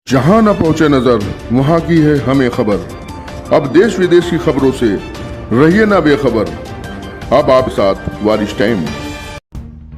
जहां न पहुंचे नजर वहां की है हमें खबर। अब देश विदेश की खबरों से रहिए ना बेखबर। अब आप साथ वारिश टाइम।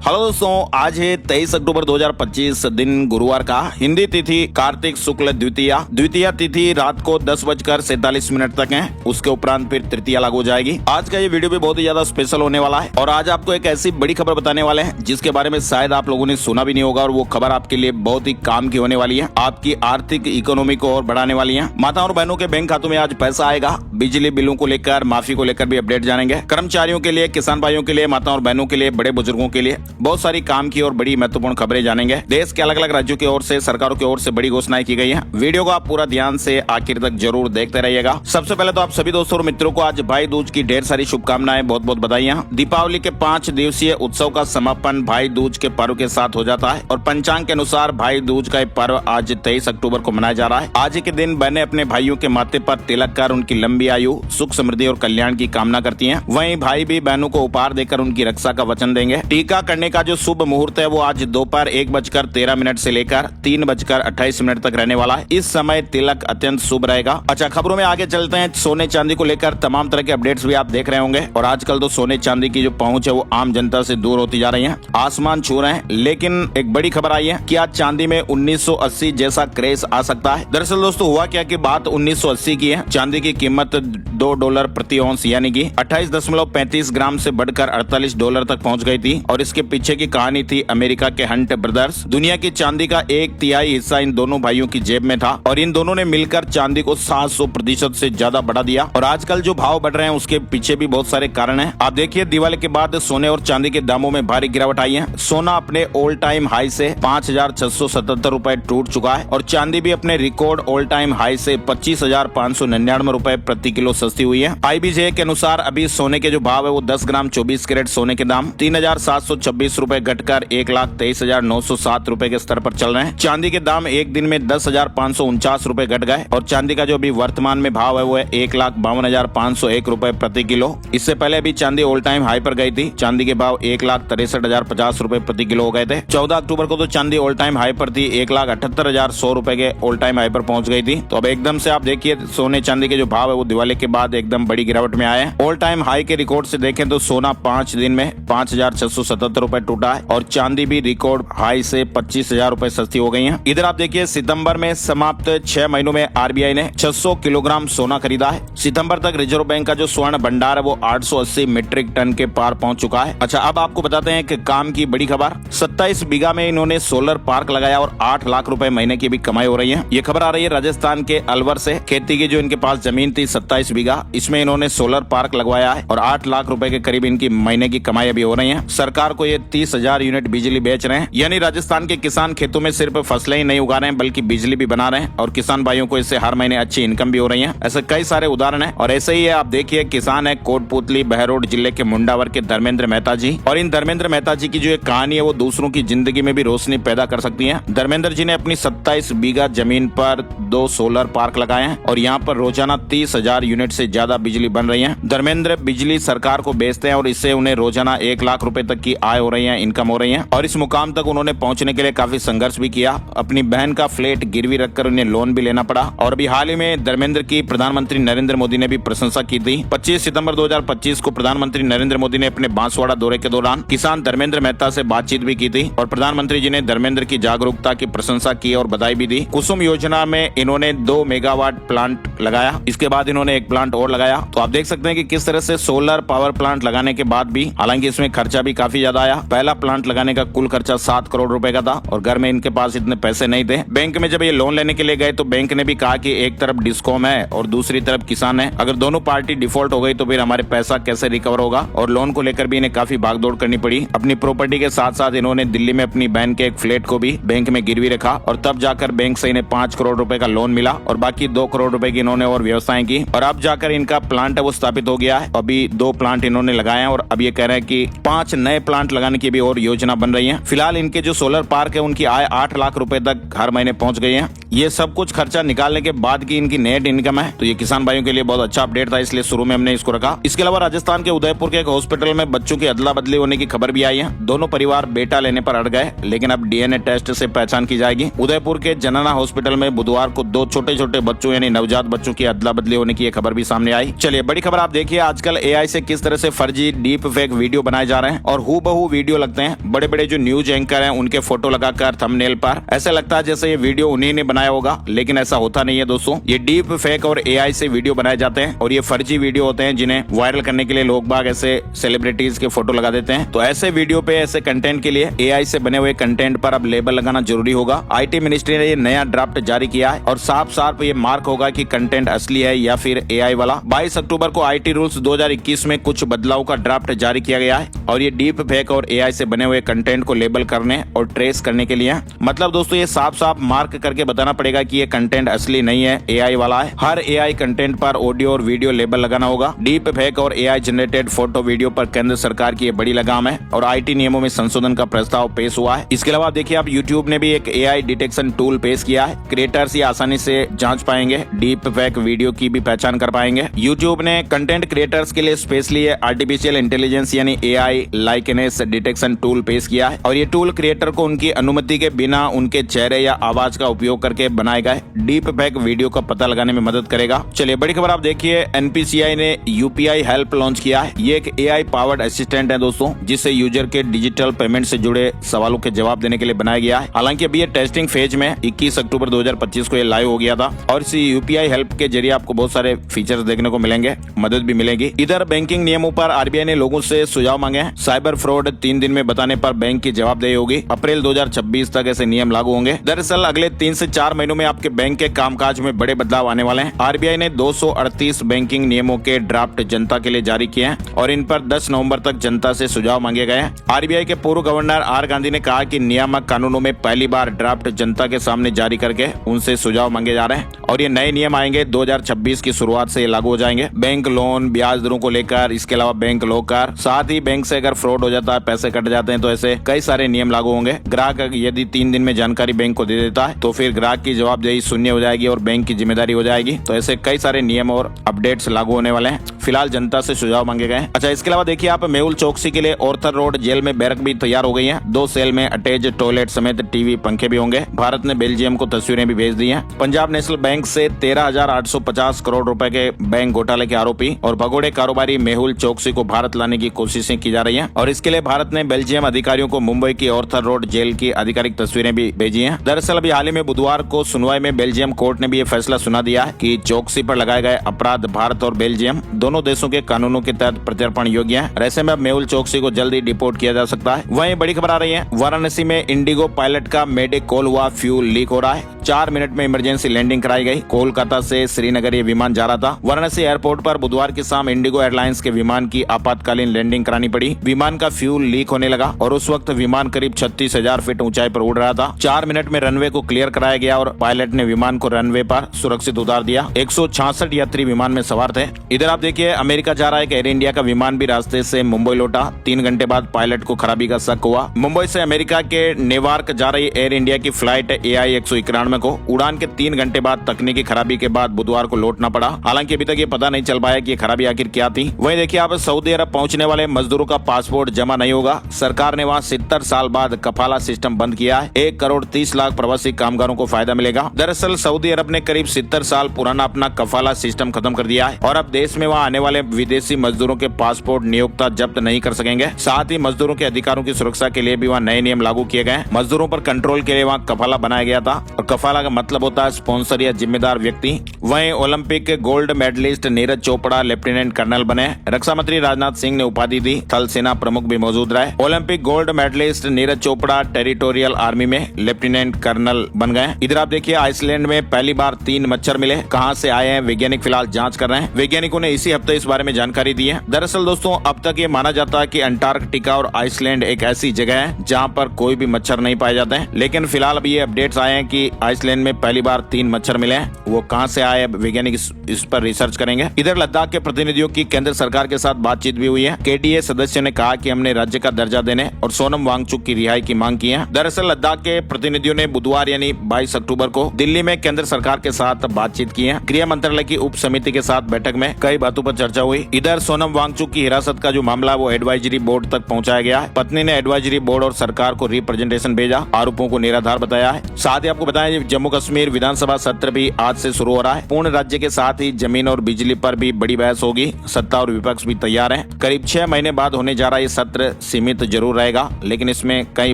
हेलो दोस्तों, आज है 23 अक्टूबर 2025 दिन गुरुवार का। हिंदी तिथि कार्तिक शुक्ल द्वितीया तिथि रात को 10:47 तक है। उसके उपरांत फिर तृतीया लागू हो जाएगी। आज का ये वीडियो भी बहुत ही ज्यादा स्पेशल होने वाला है और आज आपको एक ऐसी बड़ी खबर बताने वाले हैं जिसके बारे में शायद आप लोगों ने सुना भी नहीं होगा और वो खबर आपके लिए बहुत ही काम की होने वाली है। आपकी आर्थिक इकोनॉमी को और बढ़ाने वाली है। माताओं और बहनों के बैंक खातों में आज पैसा आएगा। बिजली बिलों को लेकर, माफी को लेकर भी अपडेट जानेंगे। कर्मचारियों के लिए, किसान भाइयों के लिए, माताओं और बहनों के लिए, बड़े बुजुर्गों के लिए बहुत सारी काम की और बड़ी महत्वपूर्ण खबरें जानेंगे। देश के अलग अलग राज्यों की ओर से, सरकारों की ओर से बड़ी घोषणाएं की गई हैं। वीडियो को आप पूरा ध्यान से आखिर तक जरूर देखते रहिएगा। सबसे पहले तो आप सभी दोस्तों और मित्रों को आज भाई दूज की ढेर सारी शुभकामनाएं, बहुत बहुत बधाइयां। दीपावली के 5 दिवसीय उत्सव का समापन भाई दूज के पर्व के साथ हो जाता है और पंचांग के अनुसार भाई दूज का पर्व आज 23 अक्टूबर को मनाया जा रहा है। आज के दिन बहनें अपने भाइयों के माथे पर तिलक कर उनकी लंबी आयु, सुख समृद्धि और कल्याण की कामना करती हैं। वहीं भाई भी बहनों को उपहार देकर उनकी रक्षा का वचन देंगे। टीका करने का जो शुभ मुहूर्त है वो आज दोपहर 1:13 से लेकर 3:28 तक रहने वाला है। इस समय तिलक अत्यंत शुभ रहेगा। अच्छा, खबरों में आगे चलते हैं। सोने चांदी को लेकर तमाम तरह के अपडेट्स भी आप देख रहे होंगे और आजकल तो सोने चांदी की जो पहुंच है वो आम जनता से दूर होती जा रही है, आसमान छू रहे हैं। लेकिन एक बड़ी खबर आई है कि आज चांदी में 1980 जैसा क्रेज आ सकता है। दरअसल दोस्तों हुआ क्या कि बात 1980 की है। चांदी की कीमत $2 प्रति औंस यानी कि 28.35 ग्राम से बढ़कर $48 तक पहुंच गई थी और इसके पीछे की कहानी थी अमेरिका के हंट ब्रदर्स। दुनिया की चांदी का 1/3 हिस्सा इन दोनों भाइयों की जेब में था और इन दोनों ने मिलकर चांदी को 700% से ज्यादा बढ़ा दिया। और आजकल जो भाव बढ़ रहे हैं उसके पीछे भी बहुत सारे कारण हैं। आप देखिए, दिवाली के बाद सोने और चांदी के दामों में भारी गिरावट आई है। सोना अपने ऑल टाइम हाई से 5,677 रुपए टूट चुका है और चांदी भी अपने रिकॉर्ड ऑल टाइम हाई से 25,599 रुपए प्रति किलो सस्ती हुई है। IBJ के अनुसार अभी सोने के जो भाव है वो 10 ग्राम 24 कैरेट सोने के दाम 3,726 रुपए घटकर 1,23,907 रुपए के स्तर पर चल रहे हैं। चांदी के दाम एक दिन में 10,549 रुपए घट गए और चांदी का जो अभी वर्तमान में भाव है वो है 1,52,501 रुपए प्रति किलो। इससे पहले अभी चांदी ऑल टाइम हाई पर गई थी। चांदी के भाव 1,63,050 रुपए प्रति किलो हो गए थे। 14 अक्टूबर को तो चांदी ऑल टाइम हाई पर थी, 1,78,100 रुपए के ऑल टाइम हाई पर पहुंच गई थी। तो अब एकदम से आप देखिए सोने चांदी के जो भाव है वो दिवाली के बाद एकदम बड़ी गिरावट में आए हैं। ऑल टाइम हाई के रिकॉर्ड से देखें तो सोना 5 दिन में 5,677 रुपए टूटा है और चांदी भी रिकॉर्ड हाई से 25,000 रुपए सस्ती हो गई है। इधर आप देखिए, सितंबर में समाप्त 6 महीनों में RBI ने 600 किलोग्राम सोना खरीदा है। सितंबर तक रिजर्व बैंक का जो स्वर्ण भंडार है वो 880 मीट्रिक टन के पार पहुंच चुका है। अच्छा, अब आपको बताते हैं कि काम की बड़ी खबर। 27 बीघा में इन्होंने सोलर पार्क लगाया और 8 लाख रुपए महीने की भी कमाई हो रही है। ये खबर आ रही है राजस्थान के अलवर से। खेती की जो इनके पास जमीन थी 27 बीघा, इसमें इन्होंने सोलर पार्क लगवाया है और 8 लाख रुपए के करीब इनकी महीने की कमाई अभी हो रही है। सरकार को ये 30,000 यूनिट बिजली बेच रहे हैं। यानी राजस्थान के किसान खेतों में सिर्फ फसलें ही नहीं उगा रहे हैं बल्कि बिजली भी बना रहे हैं और किसान भाइयों को इससे हर महीने अच्छी इनकम भी हो रही है। ऐसे कई सारे उदाहरण है और ऐसे ही है। आप देखिए, किसान है कोटपुतली बहरोड जिले के मुंडावर के धर्मेंद्र मेहता जी और इन धर्मेंद्र मेहता जी की जो एक कहानी है वो दूसरों की जिंदगी में भी रोशनी पैदा कर सकती है। धर्मेंद्र जी ने अपनी 27 बीघा जमीन पर 2 सोलर पार्क लगाए हैं और यहाँ पर रोजाना 30,000 यूनिट से ज्यादा बिजली बन रही है। धर्मेंद्र बिजली सरकार को बेचते हैं और इससे उन्हें रोजाना 1 लाख रुपए तक की आय हो रही है, इनकम हो रही है। और इस मुकाम तक उन्होंने पहुंचने के लिए काफी संघर्ष भी किया। अपनी बहन का फ्लैट गिरवी रखकर उन्हें लोन भी लेना पड़ा और अभी हाल ही में धर्मेंद्र की प्रधानमंत्री नरेंद्र मोदी ने भी प्रशंसा की थी। 25 सितंबर 2025 को प्रधानमंत्री नरेंद्र मोदी ने अपने बांसवाड़ा दौरे के दौरान किसान धर्मेंद्र मेहता से बातचीत भी की थी और प्रधानमंत्री जी ने धर्मेंद्र की जागरूकता की प्रशंसा की और बधाई भी दी। कुसुम योजना में इन्होंने 2 मेगावाट प्लांट लगाया। इसके बाद इन्होंने एक प्लांट और लगाया। तो आप देख सकते हैं कि किस तरह से सोलर पावर प्लांट लगाने के बाद भी, हालांकि इसमें खर्चा भी काफी ज्यादा आया। पहला प्लांट लगाने का कुल खर्चा 7 करोड़ रुपए का था और घर में इनके पास इतने पैसे नहीं थे। बैंक में जब ये लोन लेने के लिए गए तो बैंक ने भी कहा कि एक तरफ डिस्कॉम है और दूसरी तरफ किसान है, अगर दोनों पार्टी डिफॉल्ट हो गई तो फिर हमारे पैसा कैसे रिकवर होगा। और लोन को लेकर भी इन्हें काफी भागदौड़ करनी पड़ी। अपनी प्रॉपर्टी के साथ साथ इन्होंने दिल्ली में अपनी बहन के एक फ्लैट को भी बैंक में गिरवी रखा और तब जाकर बैंक से इन्हें 5 करोड़ रुपए का लोन मिला और बाकी 2 करोड़ रुपए की इन्होंने और व्यवस्थाएं की और अब जाकर इनका प्लांट है वो स्थापित हो गया है। अभी 2 प्लांट इन्होंने लगाए हैं और अब ये कह रहे हैं कि 5 नए प्लांट लगाने लगाने की भी और योजना बन रही है। फिलहाल इनके जो सोलर पार्क है उनकी आय 8 लाख रुपए तक हर महीने पहुंच गई है। ये सब कुछ खर्चा निकालने के बाद की इनकी नेट इनकम है। तो ये किसान भाइयों के लिए बहुत अच्छा अपडेट था, इसलिए शुरू में हमने इसको रखा। इसके अलावा राजस्थान के उदयपुर के एक हॉस्पिटल में बच्चों की अदला बदली होने की खबर भी आई है। दोनों परिवार बेटा लेने पर अड़ गए, लेकिन अब डीएनए टेस्ट से पहचान की जाएगी। उदयपुर के जनना हॉस्पिटल में बुधवार को 2 छोटे छोटे बच्चों यानी नवजात बच्चों की अदला बदली होने की खबर भी सामने आई। चलिए बड़ी खबर आप देखिए, आजकल एआई से किस तरह से फर्जी डीप फेक वीडियो बनाए जा रहे हैं और हूबहू वीडियो लगते हैं। बड़े बड़े जो न्यूज एंकर हैं उनके फोटो लगाकर थंबनेल पर ऐसा लगता है जैसे ये वीडियो उन्हीं ने बनाया होगा, लेकिन ऐसा होता नहीं है दोस्तों। ये डीप फेक और एआई से वीडियो बनाए जाते हैं और ये फर्जी वीडियो होते हैं जिन्हें वायरल करने के लिए लोग बाग ऐसे सेलिब्रिटीज के फोटो लगा देते हैं। तो ऐसे वीडियो पे ऐसे कंटेंट के लिए एआई से बने हुए कंटेंट पर अब लेबल लगाना जरूरी होगा। आईटी मिनिस्ट्री ने ये नया ड्राफ्ट जारी किया है और साफ साफ ये मार्क होगा कि कंटेंट असली है या फिर एआई वाला। 22 अक्टूबर को आईटी रूल्स 2021 में कुछ बदलाव का ड्राफ्ट जारी किया गया है और ये डीप फेक और एआई से बने हुए कंटेंट को लेबल करने और ट्रेस करने के लिए। मतलब दोस्तों ये साफ साफ मार्क करके बताना पड़ेगा कि ये कंटेंट असली नहीं है, एआई वाला है। हर एआई कंटेंट पर ऑडियो और वीडियो लेबल लगाना होगा। डीप फेक और एआई जनरेटेड फोटो वीडियो पर केंद्र सरकार की ये बड़ी लगाम है और आईटी नियमों में संशोधन का प्रस्ताव पेश हुआ है। इसके अलावा देखिए आप यूट्यूब ने भी एक एआई डिटेक्शन टूल पेश किया है। क्रिएटर्स ये आसानी से जांच पाएंगे, डीप फेक वीडियो की भी पहचान कर पाएंगे। यूट्यूब ने कंटेंट क्रिएटर्स के लिए स्पेशली आर्टिफिशियल इंटेलिजेंस यानी एआई लाइकनेस डिटेक्शन टूल पेश किया है और ये टूल क्रिएटर को उनकी अनुमति के बिना उनके चेहरे या आवाज का उपयोग करके बनाए गए डीप फेक वीडियो का पता लगाने में मदद करेगा। चलिए बड़ी खबर आप देखिए, एनपीसीआई ने यूपीआई हेल्प लॉन्च किया है। ये एक एआई पावर्ड असिस्टेंट है दोस्तों, जिससे यूजर के डिजिटल पेमेंट से जुड़े सवालों के जवाब देने के लिए बनाया गया है। हालांकि अभी ये टेस्टिंग फेज में 21 अक्टूबर 2025 को ये लाइव हो गया था और इस यूपीआई हेल्प के जरिए आपको बहुत सारे फीचर्स देखने को मिलेंगे, मदद भी मिलेगी। इधर बैंकिंग नियमों पर आरबीआई ने लोगों से सुझाव मांगे हैं। साइबर फ्रॉड 3 दिन में बताने पर बैंक की जवाबदेही होगी। अप्रैल 2026 तक ऐसे नियम लागू होंगे। दरअसल अगले 3 से 4 महीनों में आपके बैंक के कामकाज में बड़े बदलाव आने वाले हैं। आरबीआई ने 238 बैंकिंग नियमों के ड्राफ्ट जनता के लिए जारी किए हैं और इन पर 10 नवंबर तक जनता से सुझाव मांगे गए हैं। आरबीआई के पूर्व गवर्नर आर गांधी ने कहा कि नियामक कानूनों में पहली बार ड्राफ्ट जनता के सामने जारी करके उनसे सुझाव मांगे जा रहे हैं और ये नए नियम आएंगे 2026 की शुरुआत से लागू हो जाएंगे। बैंक लोन ब्याज दरों को लेकर, इसके अलावा बैंक लॉकर, साथ ही बैंक से अगर फ्रॉड हो जाता है, पैसे कट जाते हैं, तो ऐसे कई सारे नियम लागू होंगे। ग्राहक यदि 3 दिन में जानकारी बैंक को दे देता है तो फिर ग्राहक की जवाबदेही शून्य हो जाएगी और बैंक की जिम्मेदारी हो जाएगी। तो ऐसे कई सारे नियम और अपडेट्स लागू होने वाले हैं। फिलहाल जनता से सुझाव मांगे गए। अच्छा, इसके अलावा देखिए आप मेहुल चौकसी के लिए ऑर्थर रोड जेल में बैरक भी तैयार हो गई है। 2 सेल में अटैच टॉयलेट समेत टीवी पंखे भी होंगे। भारत ने बेल्जियम को तस्वीरें भी भेज दी हैं। पंजाब नेशनल बैंक से 13,850 करोड़ रुपए के बैंक घोटाले के आरोपी और भगोड़े कारोबारी मेहुल चौकसी को भारत लाने की कोशिशें की जा रही हैं और इसके लिए भारत ने बेल्जियम अधिकारियों को मुंबई की ऑर्थर रोड जेल की आधिकारिक तस्वीरें भी भेजी हैं। दरअसल अभी हाल ही में बुधवार को सुनवाई में बेल्जियम कोर्ट ने भी ये फैसला सुना दिया है कि चौकसी पर लगाए गए अपराध भारत और बेल्जियम दोनों देशों के कानूनों के तहत प्रत्यर्पण योग्य है। ऐसे में अब मेहुल चौकसी को जल्दी डिपोर्ट किया जा सकता है। वहीं बड़ी खबर आ रही है, वाराणसी में इंडिगो पायलट का मेडे कॉल हुआ, फ्यूल लीक हो रहा है। 4 मिनट में इमरजेंसी लैंडिंग कराई गई। कोलकाता से श्रीनगर ये विमान जा रहा था। वाराणसी एयरपोर्ट पर बुधवार की शाम इंडिगो एयरलाइंस के विमान की आपातकालीन लैंडिंग करानी पड़ी। विमान का फ्यूल लीक होने लगा और उस वक्त विमान करीब 36,000 फीट ऊंचाई पर उड़ रहा था। 4 मिनट में रनवे को क्लियर कराया गया और पायलट ने विमान को रनवे पर सुरक्षित उतार दिया। 166 यात्री विमान में सवार थे। इधर आप देखिए, अमेरिका जा रहा है एयर इंडिया का विमान भी रास्ते से मुंबई लौटा। 3 घंटे बाद पायलट को खराबी का शक हुआ। मुंबई से अमेरिका के नेवार्क जा रही एयर इंडिया की फ्लाइट AI 191 को उड़ान के 3 घंटे बाद तकनीकी खराबी के बाद बुधवार को लौटना पड़ा। हालांकि अभी तक ये पता नहीं चल पाया कि ये खराबी आखिर क्या थी। वहीं देखिए आप, सऊदी अरब पहुंचने वाले मजदूरों का पासपोर्ट जमा नहीं होगा। सरकार ने वहां 70 साल बाद कफाला सिस्टम बंद किया है। 1 करोड़ 30 लाख प्रवासी कामगारों को फायदा मिलेगा। दरअसल सऊदी अरब ने करीब 70 साल पुराना अपना कफाला सिस्टम खत्म कर दिया है और अब देश में वहां आने वाले विदेशी मजदूरों के पासपोर्ट नियोक्ता जब्त नहीं कर सकेंगे। साथ ही मजदूरों के अधिकारों की सुरक्षा के लिए भी वहाँ नए नियम लागू किए गए। मजदूरों पर कंट्रोल के लिए वहाँ कफाला बनाया गया था और कफाला का मतलब होता है स्पॉन्सर या जिम्मेदार व्यक्ति। वहीं ओलंपिक के gold medalist Neeraj Chopra lieutenant colonel बने। रक्षा मंत्री राजनाथ सिंह ने उपाधि दी। थल सेना प्रमुख भी मौजूद रहे। Olympic gold medalist Neeraj Chopra territorial army में लेफ्टिनेंट कर्नल बन गए। इधर आप देखिए, आइसलैंड में पहली बार 3 मच्छर मिले। कहां से आए हैं वैज्ञानिक फिलहाल जांच कर रहे हैं। वैज्ञानिकों ने इसी हफ्ते इस बारे में जानकारी दी है। दरअसल दोस्तों, अब तक ये माना जाता है कि अंटार्कटिका और आइसलैंड एक ऐसी जगह है जहां पर कोई भी मच्छर नहीं पाए जाते हैं, लेकिन फिलहाल अभी ये अपडेट्स आए हैं कि आइसलैंड में पहली बार 3 मच्छर मिले हैं। हैं वो कहां से आए, वैज्ञानिक इस पर रिसर्च करेंगे। इधर लद्दाख के प्रतिनिधियों की केंद्र सरकार के साथ बातचीत भी हुई है। केडीए सदस्य ने कहा कि हमने राज्य का दर्जा देने और सोनम वांगचुक की रिहाई की मांग की है। दरअसल लद्दाख के प्रतिनिधियों ने बुधवार यानी 22 अक्टूबर को दिल्ली में केंद्र सरकार के साथ बातचीत की है। गृह मंत्रालय की उप समिति के साथ बैठक में कई बातों पर चर्चा हुई। इधर सोनम वांगचुक की हिरासत का जो मामला वो एडवाइजरी बोर्ड तक पहुंचाया गया है। पत्नी ने एडवाइजरी बोर्ड और सरकार को रिप्रेजेंटेशन भेजा, आरोपों को निराधार बताया है। साथ ही आपको बताएं जम्मू कश्मीर विधानसभा सत्र भी आज से शुरू हो रहा है। पूर्ण राज्य के साथ ही जमीन और बिजली पर भी बड़ी बहस होगी। सत्ता और विपक्ष भी तैयार है। करीब 6 महीने बाद होने जा रहा ये सत्र सीमित जरूर रहेगा, लेकिन इसमें कई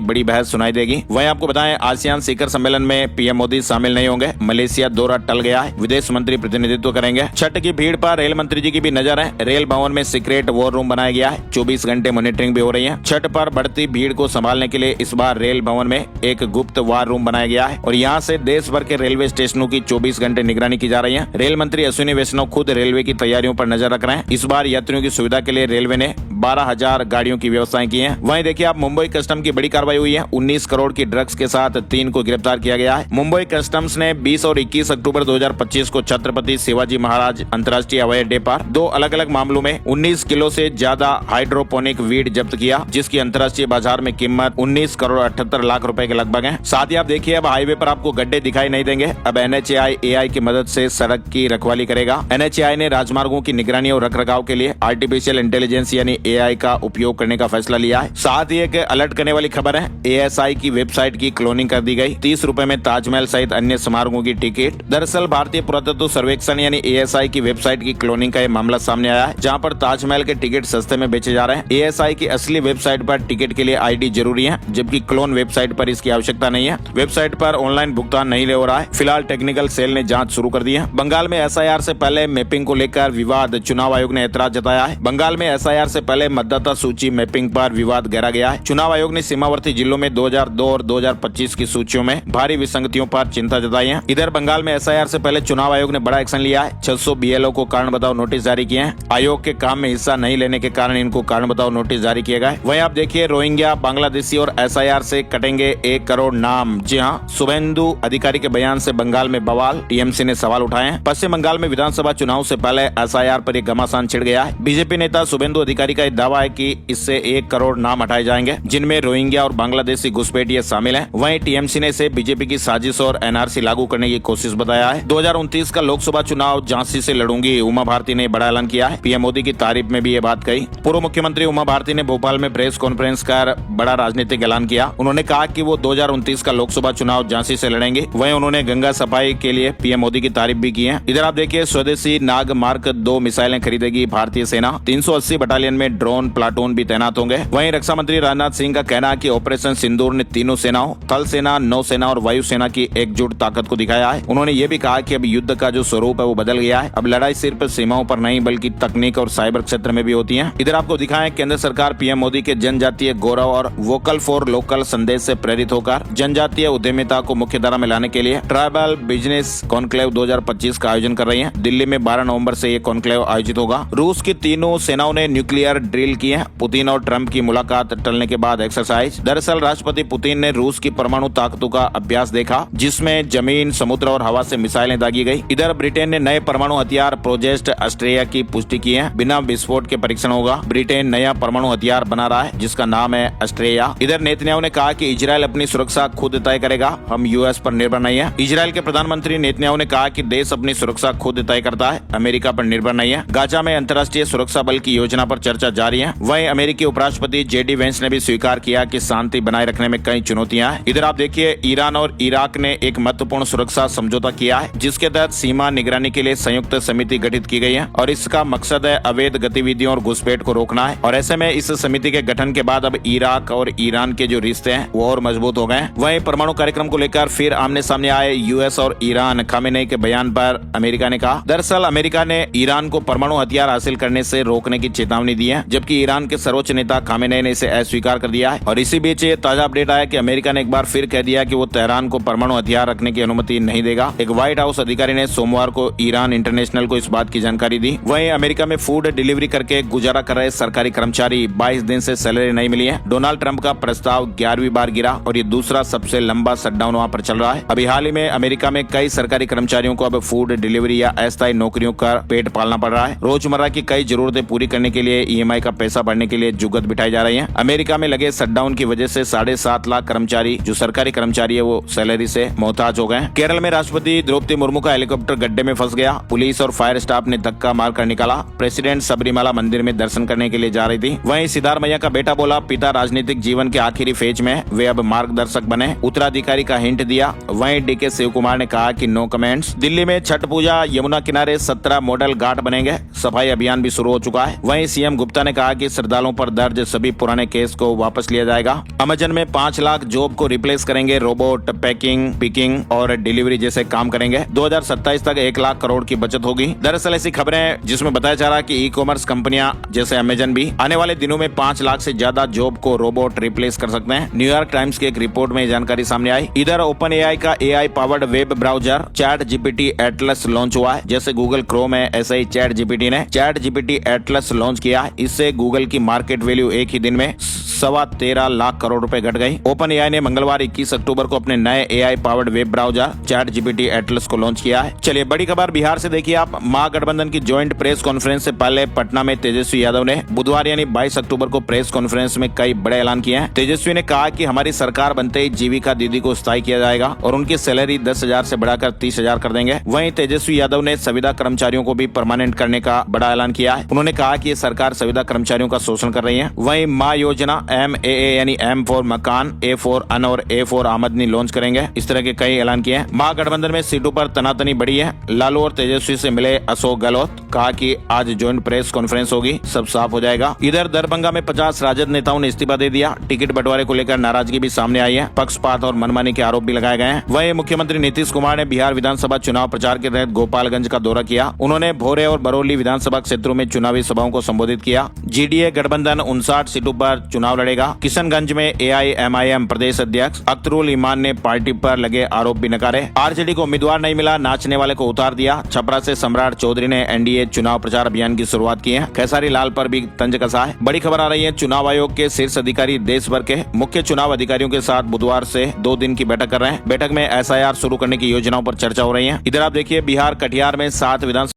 बड़ी बहस सुनाई देगी। वहीं आपको बताएं आसियान शिखर सम्मेलन में पीएम मोदी शामिल नहीं होंगे। मलेशिया दौरा टल गया है। विदेश मंत्री प्रतिनिधित्व करेंगे। छठ की भीड़ पर रेल मंत्री जी की भी नजर है। रेल भवन में सीक्रेट वॉर रूम बनाया गया है। 24 घंटे मॉनिटरिंग भी हो रही है। छठ पर बढ़ती भीड़ को संभालने के लिए इस बार रेल भवन में एक गुप्त वार रूम बनाया गया है और यहाँ से देश भर के रेलवे स्टेशनों की 24 घंटे निगरानी की जा रही है। रेल मंत्री अश्विनी वैष्णव खुद रेलवे की तैयारियों पर नजर रख रहे हैं। इस बार यात्रियों की सुविधा के लिए रेलवे ने 12,000 गाड़ियों की व्यवस्थाएं की है। वहीं देखिए आप मुंबई कस्टम की बड़ी कार्रवाई हुई है। 19 करोड़ की ड्रग्स के साथ 3 को गिरफ्तार किया गया है। मुंबई कस्टम्स ने 20 और 21 अक्टूबर 2025 को छत्रपति शिवाजी महाराज अंतर्राष्ट्रीय हवाई अड्डे पर 2 अलग-अलग मामलों में 19 किलो से ज्यादा हाइड्रोपोनिक वीड जब्त किया, जिसकी अंतर्राष्ट्रीय बाजार में कीमत 19 करोड़ 78 लाख रुपए के लगभग है। साथ ही आप देखिए अब हाईवे पर आपको गड्ढे दिखाई नहीं देंगे। अब एनएचएआई एआई की मदद से सड़क की रखवाली करेगा। एनएचएआई ने राजमार्गों की निगरानी और रखरखाव के लिए आर्टिफिशियल इंटेलिजेंस यानी एआई का उपयोग करने का फैसला लिया है। साथ ही एक अलर्ट करने वाली खबर है, एएसआई की वेबसाइट की क्लोनिंग कर दी गई। 30 रुपए में ताजमहल सहित अन्य समारोहों की टिकट। दरअसल भारतीय पुरातत्व सर्वेक्षण यानी एएसआई की वेबसाइट की क्लोनिंग का यह मामला सामने आया है, जहां पर ताजमहल के टिकट सस्ते में बेचे जा रहे हैं। एएसआई की असली वेबसाइट पर टिकट के लिए आईडी जरूरी है, जबकि क्लोन वेबसाइट पर इसकी आवश्यकता नहीं है। वेबसाइट पर ऑनलाइन भुगतान नहीं हो रहा है। फिलहाल टेक्निकल सेल ने जांच शुरू कर दी है। बंगाल में एसआईआर से पहले मैपिंग को लेकर विवाद, चुनाव आयोग ने ऐतराज जताया है। बंगाल में एसआईआर से पहले मतदाता सूची मैपिंग पर विवाद गहरा गया है। चुनाव आयोग ने सीमावर्ती जिलों में 2002 और 2025 की सूचियों में भारी विसंगतियों पर चिंता जताई है। इधर बंगाल में एसआईआर से पहले चुनाव आयोग ने बड़ा एक्शन लिया है। 600 बीएलओ को कारण बताओ नोटिस जारी किए हैं। आयोग के काम में हिस्सा नहीं लेने के कारण इनको कारण बताओ नोटिस जारी किए गए। वहीं आप देखिए रोहिंग्या, बांग्लादेशी और एसआईआर से कटेंगे 1 करोड़ नाम। जी हाँ, शुभेंदु अधिकारी के बयान से बंगाल में बवाल, टीएमसी ने सवाल उठाए हैं। पश्चिम बंगाल में विधानसभा चुनाव से पहले एसआईआर पर एक घमासान छिड़ गया है। बीजेपी नेता शुभेंदु अधिकारी का दावा है कि इससे 1 करोड़ नाम हटाए जाएंगे, जिनमें रोहिंग्या और बांग्लादेशी घुसपैठिए शामिल हैं। वहीं टीएमसी ने इसे बीजेपी की साजिश और एनआरसी लागू करने की कोशिश बताया है। 2029 का लोकसभा चुनाव झांसी से लड़ूंगी, उमा भारती ने बड़ा ऐलान किया है। पीएम मोदी की तारीफ में भी ये बात कही। पूर्व मुख्यमंत्री उमा भारती ने भोपाल में प्रेस कॉन्फ्रेंस कर बड़ा राजनीतिक ऐलान किया। उन्होंने कहा कि वो 2029 का लोकसभा चुनाव झांसी से लड़ेंगे। वहीं उन्होंने गंगा सफाई के लिए पीएम मोदी की तारीफ भी की है। इधर आप देखिए स्वदेशी नाग मार्क 2 मिसाइलें खरीदेगी भारतीय सेना। 380 बटालियन में ड्रोन प्लाटून भी तैनात होंगे। वहीं रक्षा मंत्री राजनाथ सिंह का कहना है कि ऑपरेशन सिंदूर ने तीनों सेनाओं, थल सेना, नौसेना और वायुसेना की एकजुट ताकत को दिखाया है। उन्होंने ये भी कहा कि अब युद्ध का जो स्वरूप है वो बदल गया है। अब लड़ाई सिर्फ सीमाओं पर नहीं बल्कि तकनीक और साइबर क्षेत्र में भी होती है। इधर आपको दिखाएं केंद्र सरकार पीएम मोदी के जनजातीय गौरव और वोकल फॉर लोकल संदेश से प्रेरित होकर जनजातीय उद्यमिता को मुख्य धारा में लाने के लिए ट्राइबल बिजनेस कॉन्क्लेव 2025 का आयोजन कर रही है। दिल्ली में 12 नवंबर से ये कॉन्क्लेव आयोजित होगा। रूस की तीनों सेनाओं ने न्यूक्लियर ड्रिल की है। पुतिन और ट्रंप की मुलाकात टलने के बाद एक्सरसाइज। दरअसल राष्ट्रपति पुतिन ने रूस की परमाणु ताकतों का अभ्यास देखा, जिसमें जमीन, समुद्र और हवा से मिसाइलें दागी गई। इधर ब्रिटेन ने नए परमाणु हथियार प्रोजेक्ट अस्ट्रेया की पुष्टि की है। बिना विस्फोट के परीक्षण होगा। ब्रिटेन नया परमाणु हथियार बना रहा है जिसका नाम है अस्ट्रेया। इधर नेतन्याहू ने कहा कि इजरायल अपनी सुरक्षा खुद तय करेगा, हम यूएस पर निर्भर नहीं है। इजरायल के प्रधानमंत्री नेतन्याहू ने कहा कि देश अपनी सुरक्षा खुद तय करता है, अमेरिका पर निर्भर नहीं है। गाजा में अंतर्राष्ट्रीय सुरक्षा बल की योजना पर चर्चा जारी है। वहीं अमेरिकी उपराष्ट्रपति जेडी वेंस ने भी स्वीकार किया कि शांति बनाए रखने में कई चुनौतियां हैं। इधर आप देखिए ईरान और इराक ने एक महत्वपूर्ण सुरक्षा समझौता किया है, जिसके तहत सीमा निगरानी के लिए संयुक्त समिति गठित की गई है और इसका मकसद है अवैध गतिविधियों और घुसपैठ को रोकना है। और ऐसे में इस समिति के गठन के बाद अब इराक और ईरान के जो रिश्ते हैं वो और मजबूत हो गए हैं। वहीं परमाणु कार्यक्रम को लेकर फिर आमने सामने आए यूएस और ईरान। खामेनेई के बयान पर अमेरिका ने कहा, दरअसल अमेरिका ने ईरान को परमाणु हथियार हासिल करने से रोकने की चेतावनी दी है, जबकि ईरान के सर्वोच्च नेता खामेनेई ने इसे अस्वीकार कर दिया है। और इसी बीच ये ताजा अपडेट आया कि अमेरिका ने एक बार फिर कह दिया कि वो तेहरान को परमाणु हथियार रखने की अनुमति नहीं देगा। एक व्हाइट हाउस अधिकारी ने सोमवार को ईरान इंटरनेशनल को इस बात की जानकारी दी। वहीं अमेरिका में फूड डिलीवरी करके गुजारा कर रहे सरकारी कर्मचारी 22 दिन से सैलरी नहीं मिली है। डोनाल्ड ट्रंप का प्रस्ताव 11वीं बार गिरा और ये दूसरा सबसे लंबा शटडाउन वहाँ पर चल रहा है। अभी हाल ही में अमेरिका में कई कई सरकारी कर्मचारियों को अब फूड डिलीवरी या अस्थायी नौकरियों का पेट पालना पड़ रहा है। रोजमर्रा की कई जरूरतें पूरी करने के लिए ईएमआई का पैसा भरने के लिए जुगत बिठाई जा रही है। अमेरिका में लगे शटडाउन की वजह से 7.5 लाख कर्मचारी जो सरकारी कर्मचारी है वो सैलरी से मोहताज हो गए। केरल में राष्ट्रपति द्रौपदी मुर्मू का हेलीकॉप्टर गड्ढे में फंस गया। पुलिस और फायर स्टाफ ने धक्का मारकर निकाला। प्रेसिडेंट सबरीमाला मंदिर में दर्शन करने के लिए जा रही थी। वहीं सिद्धारमैया का बेटा बोला पिता राजनीतिक जीवन के आखिरी फेज में, वे अब मार्गदर्शक बने, उत्तराधिकारी का हिंट दिया। वहीं डीके शिव कुमार ने कहा कि नो कमेंट्स। दिल्ली में छठ पूजा, यमुना किनारे 17 मॉडल घाट बनेंगे। सफाई अभियान भी शुरू हो चुका है। वहीं सीएम गुप्ता ने कहा कि श्रद्धालुओं पर दर्ज सभी पुराने केस को वापस लिया जाएगा। अमेजन में 5 लाख जॉब को रिप्लेस करेंगे रोबोट, पैकिंग, पिकिंग और डिलीवरी जैसे काम करेंगे। 2027 तक 1 लाख करोड़ की बचत होगी। दरअसल ऐसी खबरें जिसमें बताया जा रहा है कि ई कॉमर्स कंपनियां जैसे अमेजन भी आने वाले दिनों में 5 लाख से ज्यादा जॉब को रोबोट रिप्लेस कर सकते हैं। न्यूयॉर्क टाइम्स की एक रिपोर्ट में जानकारी सामने आई। इधर ओपन एआई का AI powered web browser chat GPT Atlas launch हुआ है। जैसे गूगल क्रोम है ऐसे ही चैट जीपीटी ने चैट जीपीटी एटलस लॉन्च किया। इससे गूगल की मार्केट वैल्यू एक ही दिन में 13.25 लाख करोड़ रुपए घट गई। ओपन एआई ने मंगलवार 21 अक्टूबर को अपने नए AI powered web browser chat GPT Atlas को लॉन्च किया है। चलिए बड़ी खबर बिहार से देखिए आप। महागठबंधन की ज्वाइंट प्रेस कॉन्फ्रेंस से पहले पटना में तेजस्वी यादव ने बुधवार यानी 22 अक्टूबर को प्रेस कॉन्फ्रेंस में कई बड़े ऐलान किए हैं। तेजस्वी ने कहा कि हमारी सरकार बनते ही जीविका दीदी को स्थायी किया जाएगा और उनकी सैलरी 10,000 से बढ़ाकर 30,000 कर देंगे। वहीं तेजस्वी यादव ने संविदा कर्मचारियों को भी परमानेंट करने का बड़ा ऐलान किया है। उन्होंने कहा कि ये सरकार संविदा कर्मचारियों का शोषण कर रही है। वहीं माँ योजना MAA यानी M फॉर मकान, A फॉर अन और A फॉर आमदनी लॉन्च करेंगे। इस तरह के कई ऐलान किए हैं। महागठबंधन में सीटों पर तनातनी बढ़ी है। लालू और तेजस्वी से मिले अशोक गहलोत, कहा कि आज ज्वाइंट प्रेस कॉन्फ्रेंस होगी, सब साफ हो जाएगा। इधर दरभंगा में 50 राजद नेताओं ने इस्तीफा दे दिया। टिकट बंटवारे को लेकर नाराजगी भी सामने आई है। पक्षपात और मनमानी के आरोप भी लगाए गए हैं। वहीं मुख्यमंत्री नीतीश कुमार ने बिहार विधानसभा चुनाव प्रचार के तहत गोपालगंज का दौरा किया। उन्होंने भोरे और बरौली विधानसभा क्षेत्रों में चुनावी सभाओं को संबोधित किया। जीडीए गठबंधन 59 सीटों पर चुनाव लड़ेगा। किशनगंज में AIMIM प्रदेश अध्यक्ष अख्तरुल ईमान ने पार्टी पर लगे आरोप भी नकारे। आरजेडी को उम्मीदवार नहीं मिला, नाचने वाले को उतार दिया। छपरा से सम्राट चौधरी ने एनडीए चुनाव प्रचार अभियान की शुरुआत की है। खेसारी लाल पर भी तंज कसा है। बड़ी खबर आ रही है, चुनाव आयोग के शीर्ष अधिकारी देश भर के मुख्य चुनाव अधिकारियों के साथ बुधवार से 2 दिन की बैठक कर रहे हैं। बैठक में SIR शुरू करने की योजनाओं पर चर्चा हो रही है। इधर आप देखिए बिहार कटिहार में 7 विधानसभा